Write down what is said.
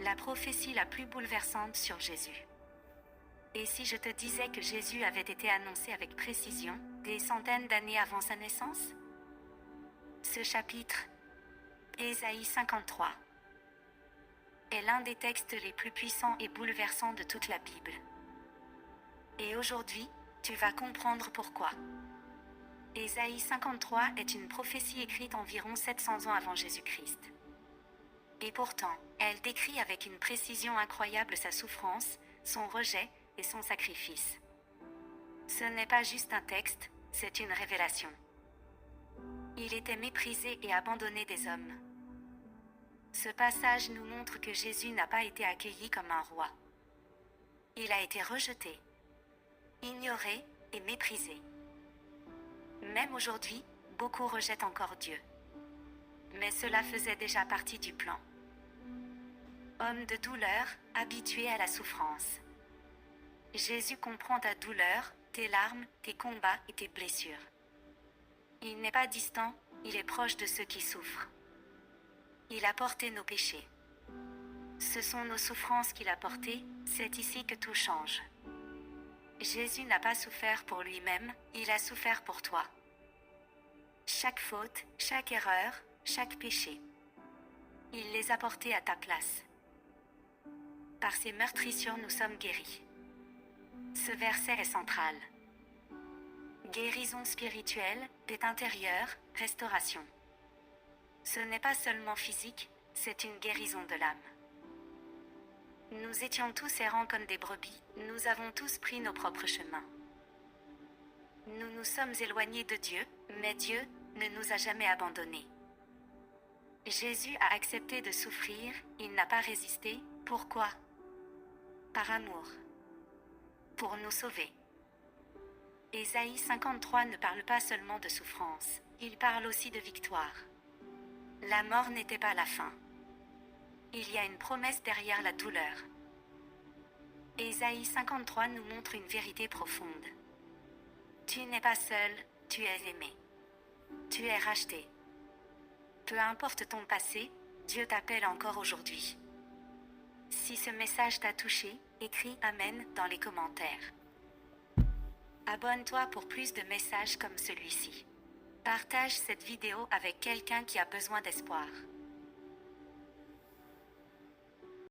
la prophétie la plus bouleversante sur Jésus. Et si je te disais que Jésus avait été annoncé avec précision, des centaines d'années avant sa naissance? Ce chapitre, Ésaïe 53, est l'un des textes les plus puissants et bouleversants de toute la Bible. Et aujourd'hui, tu vas comprendre pourquoi. Ésaïe 53 est une prophétie écrite environ 700 ans avant Jésus-Christ. Et pourtant, elle décrit avec une précision incroyable sa souffrance, son rejet et son sacrifice. Ce n'est pas juste un texte, c'est une révélation. Il était méprisé et abandonné des hommes. Ce passage nous montre que Jésus n'a pas été accueilli comme un roi. Il a été rejeté, ignoré et méprisé. Même aujourd'hui, beaucoup rejettent encore Dieu. Mais cela faisait déjà partie du plan. Homme de douleur, habitué à la souffrance. Jésus comprend ta douleur, tes larmes, tes combats et tes blessures. Il n'est pas distant, il est proche de ceux qui souffrent. Il a porté nos péchés. Ce sont nos souffrances qu'il a portées, c'est ici que tout change. Jésus n'a pas souffert pour lui-même, il a souffert pour toi. Chaque faute, chaque erreur, chaque péché. Il les a portés à ta place. Par ses meurtrissures, nous sommes guéris. Ce verset est central. Guérison spirituelle, paix intérieure, restauration. Ce n'est pas seulement physique, c'est une guérison de l'âme. Nous étions tous errants comme des brebis, nous avons tous pris nos propres chemins. Nous nous sommes éloignés de Dieu, mais Dieu ne nous a jamais abandonnés. Jésus a accepté de souffrir, il n'a pas résisté, pourquoi? Par amour. Pour nous sauver. Ésaïe 53 ne parle pas seulement de souffrance, il parle aussi de victoire. La mort n'était pas la fin. Il y a une promesse derrière la douleur. Ésaïe 53 nous montre une vérité profonde. Tu n'es pas seul, tu es aimé. Tu es racheté. Peu importe ton passé, Dieu t'appelle encore aujourd'hui. Si ce message t'a touché, écris Amen dans les commentaires. Abonne-toi pour plus de messages comme celui-ci. Partage cette vidéo avec quelqu'un qui a besoin d'espoir.